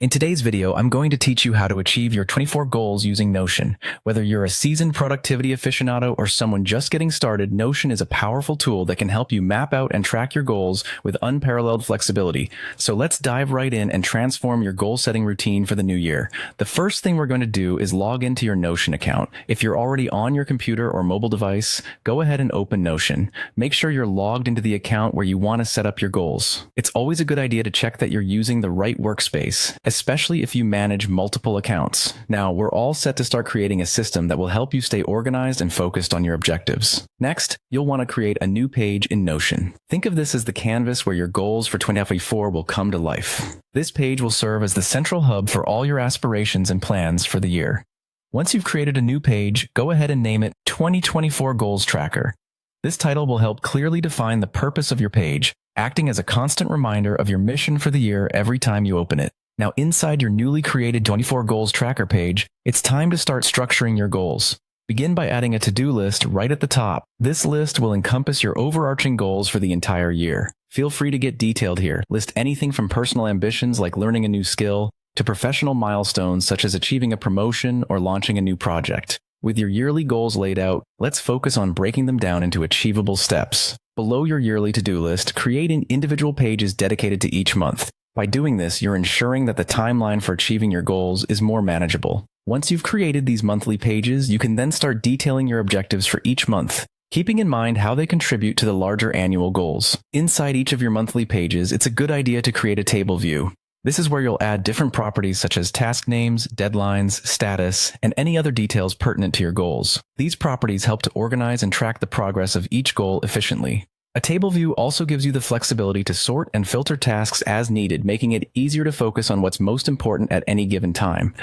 In today's video, I'm going to teach you how to achieve your 24 goals using Notion. Whether you're a seasoned productivity aficionado or someone just getting started, Notion is a powerful tool that can help you map out and track your goals with unparalleled flexibility. So let's dive right in and transform your goal-setting routine for the new year. The first thing we're going to do is log into your Notion account. If you're already on your computer or mobile device, go ahead and open Notion. Make sure you're logged into the account where you want to set up your goals. It's always a good idea to check that you're using the right workspace, especially if you manage multiple accounts. Now, we're all set to start creating a system that will help you stay organized and focused on your objectives. Next, you'll want to create a new page in Notion. Think of this as the canvas where your goals for 2024 will come to life. This page will serve as the central hub for all your aspirations and plans for the year. Once you've created a new page, go ahead and name it 2024 Goals Tracker. This title will help clearly define the purpose of your page, acting as a constant reminder of your mission for the year every time you open it. Now, inside your newly created 24 Goals Tracker page, it's time to start structuring your goals. Begin by adding a to-do list right at the top. This list will encompass your overarching goals for the entire year. Feel free to get detailed here. List anything from personal ambitions like learning a new skill to professional milestones such as achieving a promotion or launching a new project. With your yearly goals laid out, let's focus on breaking them down into achievable steps. Below your yearly to-do list, create individual pages dedicated to each month. By doing this, you're ensuring that the timeline for achieving your goals is more manageable. Once you've created these monthly pages, you can then start detailing your objectives for each month, keeping in mind how they contribute to the larger annual goals. Inside each of your monthly pages, it's a good idea to create a table view. This is where you'll add different properties such as task names, deadlines, status, and any other details pertinent to your goals. These properties help to organize and track the progress of each goal efficiently. A table view also gives you the flexibility to sort and filter tasks as needed, making it easier to focus on what's most important at any given time.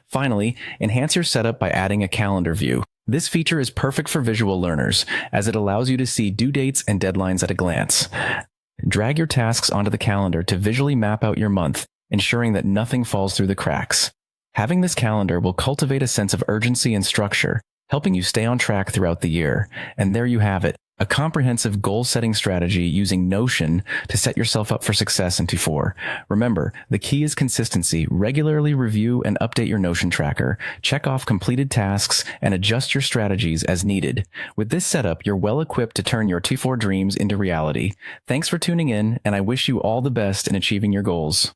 Finally, enhance your setup by adding a calendar view. This feature is perfect for visual learners, as it allows you to see due dates and deadlines at a glance. Drag your tasks onto the calendar to visually map out your month, ensuring that nothing falls through the cracks. Having this calendar will cultivate a sense of urgency and structure, helping you stay on track throughout the year. And there you have it. A comprehensive goal-setting strategy using Notion to set yourself up for success in 2024. Remember, the key is consistency. Regularly review and update your Notion tracker, check off completed tasks, and adjust your strategies as needed. With this setup, you're well equipped to turn your 2024 dreams into reality. Thanks for tuning in, and I wish you all the best in achieving your goals.